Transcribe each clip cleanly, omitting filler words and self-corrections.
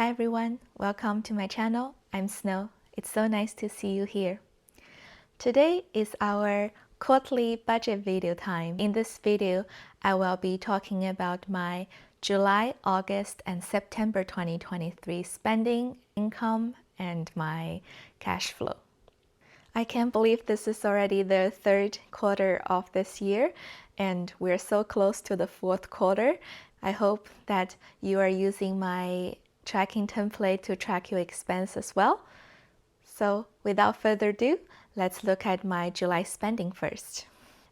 Hi everyone, welcome to my channel. I'm Snow. It's so nice to see you here. Today is our quarterly budget video time. In this video, I will be talking about my July, August, and September 2023 spending, income, and my cash flow. I can't believe this is already the third quarter of this year, and we're so close to the fourth quarter. I hope that you are using my tracking template to track your expense as well. So without further ado, let's look at my July spending first.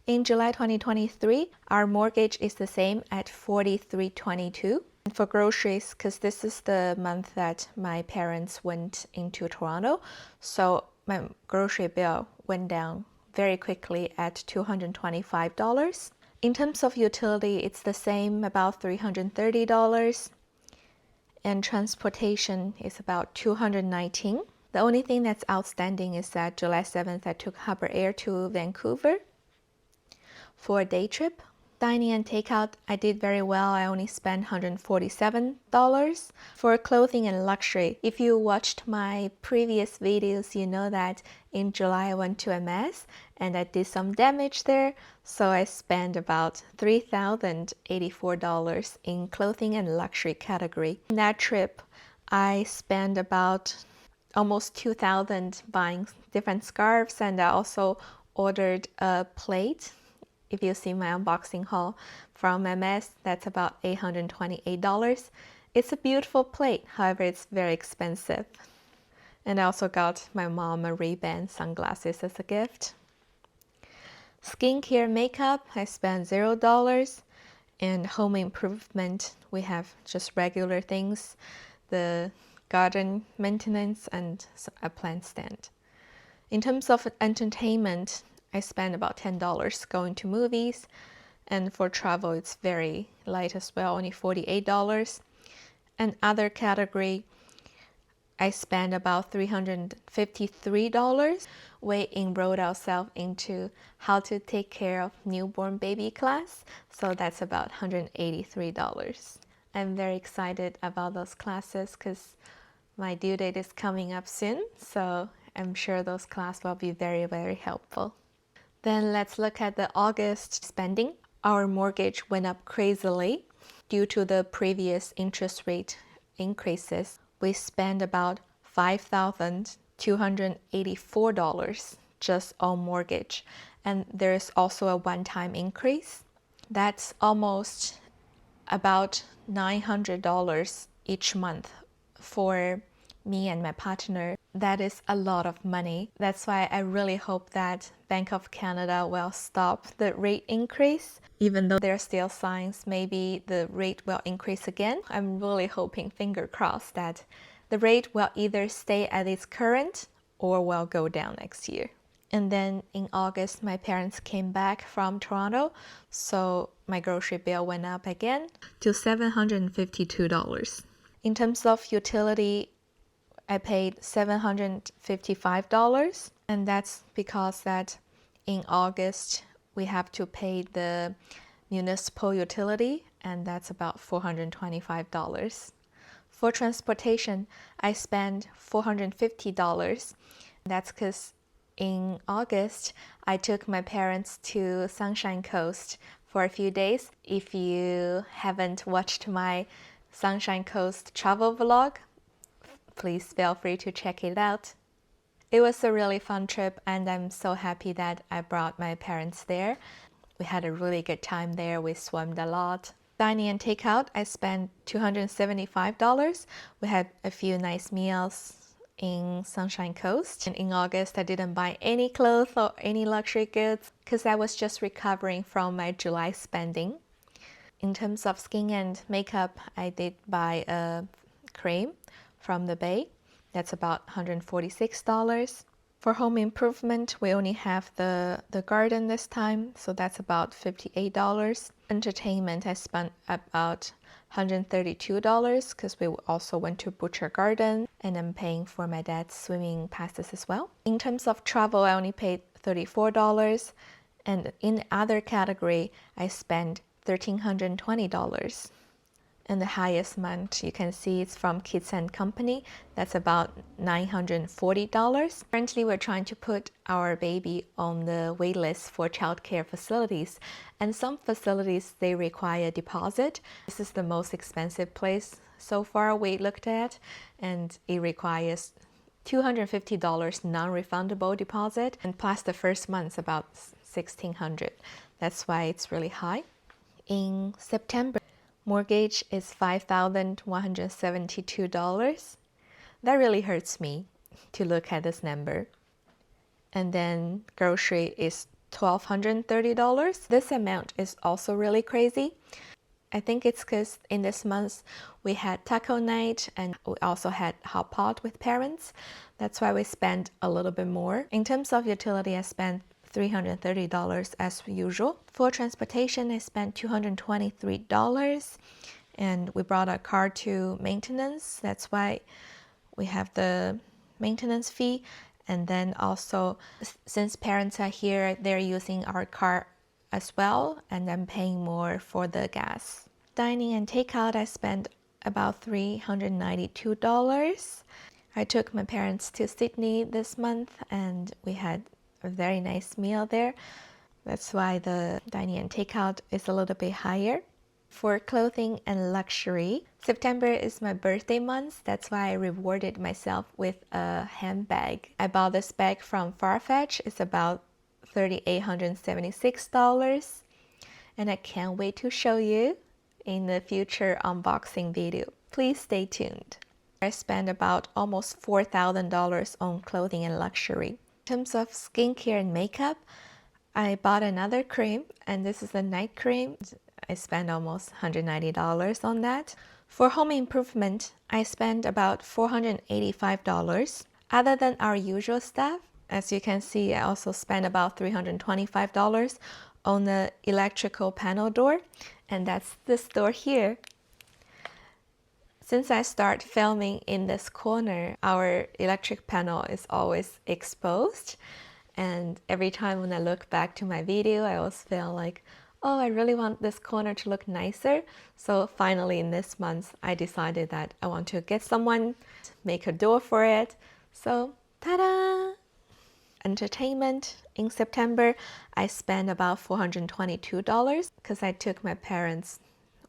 In July 2023, our mortgage is the same at $43.22. For groceries, because this is the month that my parents went into Toronto, so my grocery bill went down very quickly at $225. In terms of utility, it's the same, about $330. And transportation is about $219. The only thing that's outstanding is that July 7th I took Harbour Air to Vancouver for a day trip. Dining and takeout, I did very well. I only spent $147. For clothing and luxury, if you watched my previous videos, you know that in July I went to MS and I did some damage there. So I spent about $3,084 in clothing and luxury category. In that trip, I spent about almost $2,000 buying different scarves, and I also ordered a plate. If you see my unboxing haul from MS, that's about $828. It's a beautiful plate, however, it's very expensive. And I also got my mom a Ray-Ban sunglasses as a gift. Skincare makeup, I spent $0. And home improvement, we have just regular things, the garden maintenance and a plant stand. In terms of entertainment, I spend about $10 going to movies, and for travel it's very light as well, only $48. And other category, I spent about $353. We enrolled ourselves into how to take care of newborn baby class, so that's about $183. I'm very excited about those classes because my due date is coming up soon, so I'm sure those classes will be very, very helpful. Then let's look at the August spending. Our mortgage went up crazily due to the previous interest rate increases. We spent about $5,284 just on mortgage, and there's also a one-time increase. That's almost about $900 each month for me and my partner. That is a lot of money. That's why I really hope that Bank of Canada will stop the rate increase. Even though there are still signs maybe the rate will increase again, I'm really hoping, finger crossed, that the rate will either stay at its current or will go down next year. And then in August, my parents came back from Toronto, so my grocery bill went up again to $752. In terms of utility, I paid $755, and that's because that in August we have to pay the municipal utility, and that's about $425. For transportation, I spent $450. That's because in August, I took my parents to Sunshine Coast for a few days. If you haven't watched my Sunshine Coast travel vlog, please feel free to check it out. It was a really fun trip, and I'm so happy that I brought my parents there. We had a really good time there. We swam a lot. Dining and takeout, I spent $275. We had a few nice meals in Sunshine Coast. And in August, I didn't buy any clothes or any luxury goods because I was just recovering from my July spending. In terms of skin and makeup, I did buy a cream from the Bay. That's about $146. For home improvement, we only have the garden this time, so that's about $58. Entertainment, I spent about $132 because we also went to Butcher Garden, and I'm paying for my dad's swimming passes as well. In terms of travel, I only paid $34, and in other category, I spent $1,320. And the highest amount you can see it's from Kids and Company. That's about $940. Currently, we're trying to put our baby on the wait list for childcare facilities. And some facilities, they require a deposit. This is the most expensive place so far we looked at, and it requires $250 non-refundable deposit, and plus the first month's about $1,600. That's why it's really high. In September, mortgage is $5,172. That really hurts me to look at this number. And then grocery is $1,230. This amount is also really crazy. I think it's because in this month we had taco night and we also had hot pot with parents. That's why we spent a little bit more. In terms of utility, I spent $330 as usual. For transportation, I spent $223, and we brought a car to maintenance. That's why we have the maintenance fee. And then also, since parents are here, they're using our car as well, and I'm paying more for the gas. Dining and takeout, I spent about $392. I took my parents to Sydney this month, and we had a very nice meal there. That's why the dining and takeout is a little bit higher. For clothing and luxury, September is my birthday month. That's why I rewarded myself with a handbag. I bought this bag from Farfetch. It's about $3,876, and I can't wait to show you in the future unboxing video. Please stay tuned. I spent about almost $4,000 on clothing and luxury. In terms of skincare and makeup, I bought another cream, and this is a night cream. I spent almost $190 on that. For home improvement, I spent about $485. Other than our usual stuff, as you can see, I also spent about $325 on the electrical panel door, and that's this door here. Since I start filming in this corner, our electric panel is always exposed, and every time when I look back to my video, I always feel like, oh, I really want this corner to look nicer. So finally in this month, I decided that I want to get someone to make a door for it. So, ta-da! Entertainment, in September, I spent about $422 because I took my parents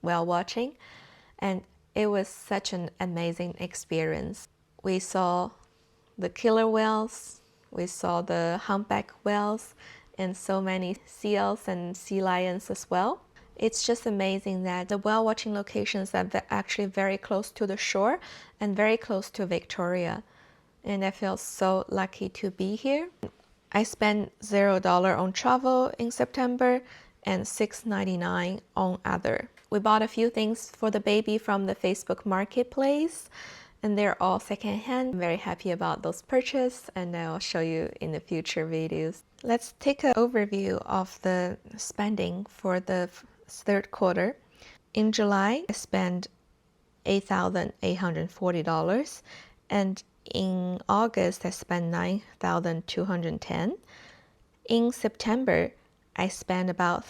whale watching, and it was such an amazing experience. We saw the killer whales, we saw the humpback whales, and so many seals and sea lions as well. It's just amazing that the whale watching locations are actually very close to the shore and very close to Victoria. And I feel so lucky to be here. I spent $0 on travel in September and $6.99 on other. We bought a few things for the baby from the Facebook Marketplace, and they're all secondhand. I'm very happy about those purchases, and I'll show you in the future videos. Let's take an overview of the spending for the third quarter. In July, I spent $8,840, and in August, I spent $9,210. In September, I spent about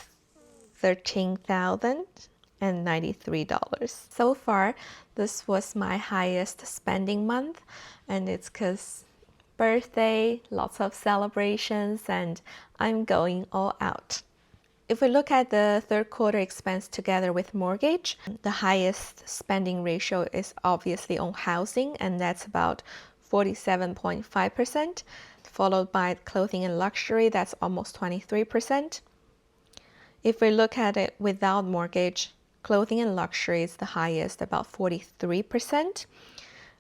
$13,093. So far, this was my highest spending month, and it's because birthday, lots of celebrations, and I'm going all out. If we look at the third quarter expense together with mortgage, the highest spending ratio is obviously on housing, and that's about 47.5%, followed by clothing and luxury, that's almost 23%. If we look at it without mortgage, clothing and luxury is the highest, about 43%,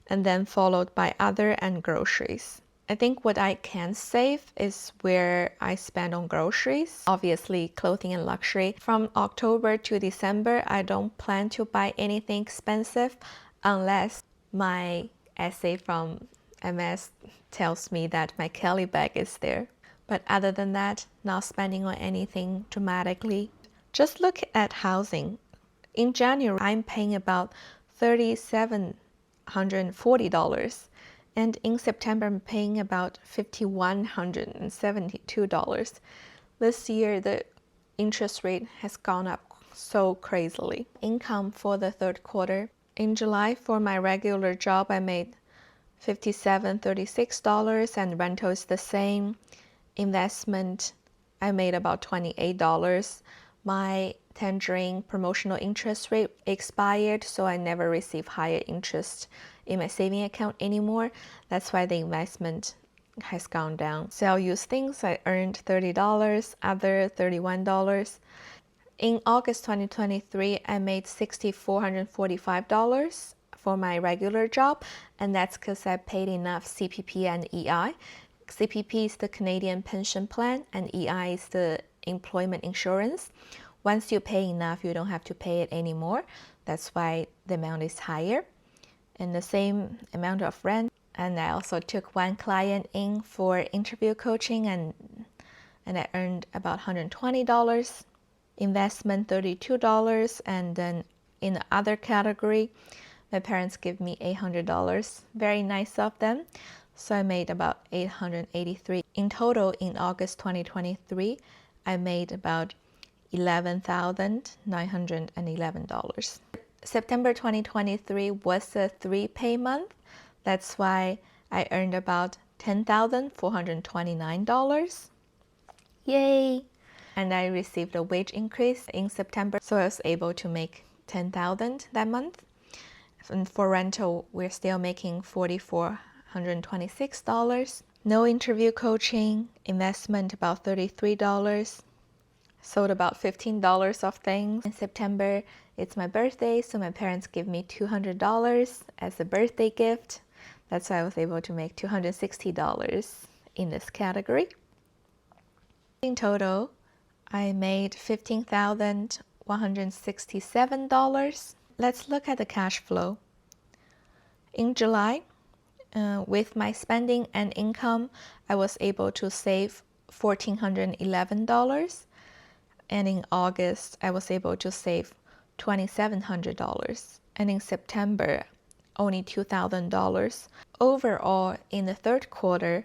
and then followed by other and groceries. I think what I can save is where I spend on groceries. Obviously, clothing and luxury. From October to December, I don't plan to buy anything expensive unless my essay from MS tells me that my Kelly bag is there. But other than that, not spending on anything dramatically. Just look at housing. In January, I'm paying about $3,740. And in September, I'm paying about $5,172. This year, the interest rate has gone up so crazily. Income for the third quarter. In July, for my regular job, I made $57.36, and rental is the same. Investment, I made about $28. My Tangerine promotional interest rate expired, so I never receive higher interest in my saving account anymore. That's why the investment has gone down. Sell used things, I earned $30, other $31. In August 2023, I made $6,445 for my regular job, and that's because I paid enough CPP and EI. CPP is the Canadian pension plan, and EI is the employment insurance. Once you pay enough, you don't have to pay it anymore. That's why the amount is higher. And the same amount of rent. And I also took one client in for interview coaching, and I earned about $120. Investment $32, and then in the other category, my parents give me $800. Very nice of them. So I made about $883. In total, in August 2023, I made about $11,911. September 2023 was a 3-pay month. That's why I earned about $10,429. Yay! And I received a wage increase in September, so I was able to make $10,000 that month. And for rental, we're still making $4,426. No interview coaching. Investment about $33. Sold about $15 of things. In September, it's my birthday, so my parents give me $200 as a birthday gift. That's why I was able to make $260 in this category. In total, I made $15,167. Let's look at the cash flow. In July, with my spending and income, I was able to save $1,411. And in August, I was able to save $2,700. And in September, only $2,000. Overall, in the third quarter,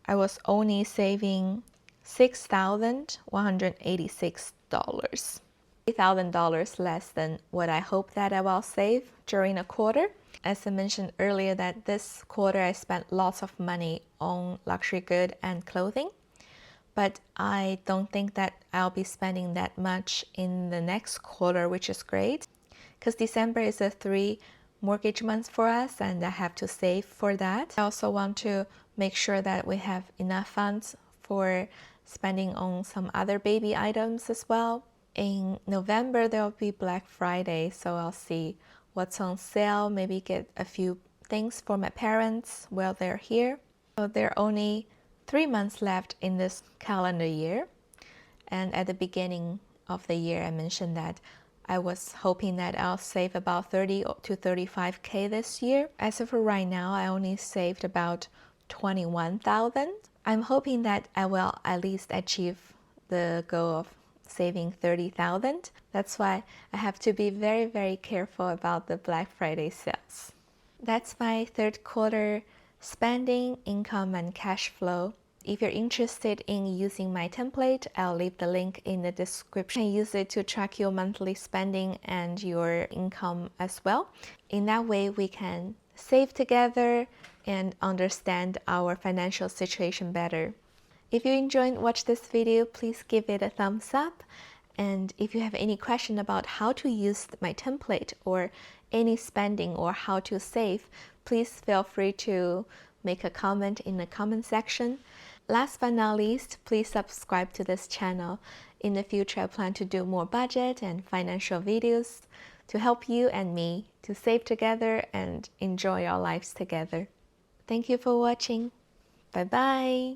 I was only saving $6,186. $8,000 less than what I hope that I will save during a quarter. As I mentioned earlier, that this quarter I spent lots of money on luxury good and clothing, but I don't think that I'll be spending that much in the next quarter, which is great because December is a 3 mortgage month for us, and I have to save for that. I also want to make sure that we have enough funds for spending on some other baby items as well. In November, there will be Black Friday, so I'll see what's on sale, maybe get a few things for my parents while they're here. So there are only 3 months left in this calendar year. And at the beginning of the year, I mentioned that I was hoping that I'll save about 30 to 35K this year. As of right now, I only saved about 21,000. I'm hoping that I will at least achieve the goal of saving 30,000. That's why I have to be very, very careful about the Black Friday sales. That's my third quarter spending, income, and cash flow. If you're interested in using my template, I'll leave the link in the description. You can use it to track your monthly spending and your income as well. In that way, we can save together and understand our financial situation better. If you enjoyed watching this video, please give it a thumbs up. And if you have any question about how to use my template or any spending or how to save, please feel free to make a comment in the comment section. Last but not least, please subscribe to this channel. In the future, I plan to do more budget and financial videos to help you and me to save together and enjoy our lives together. Thank you for watching. Bye-bye.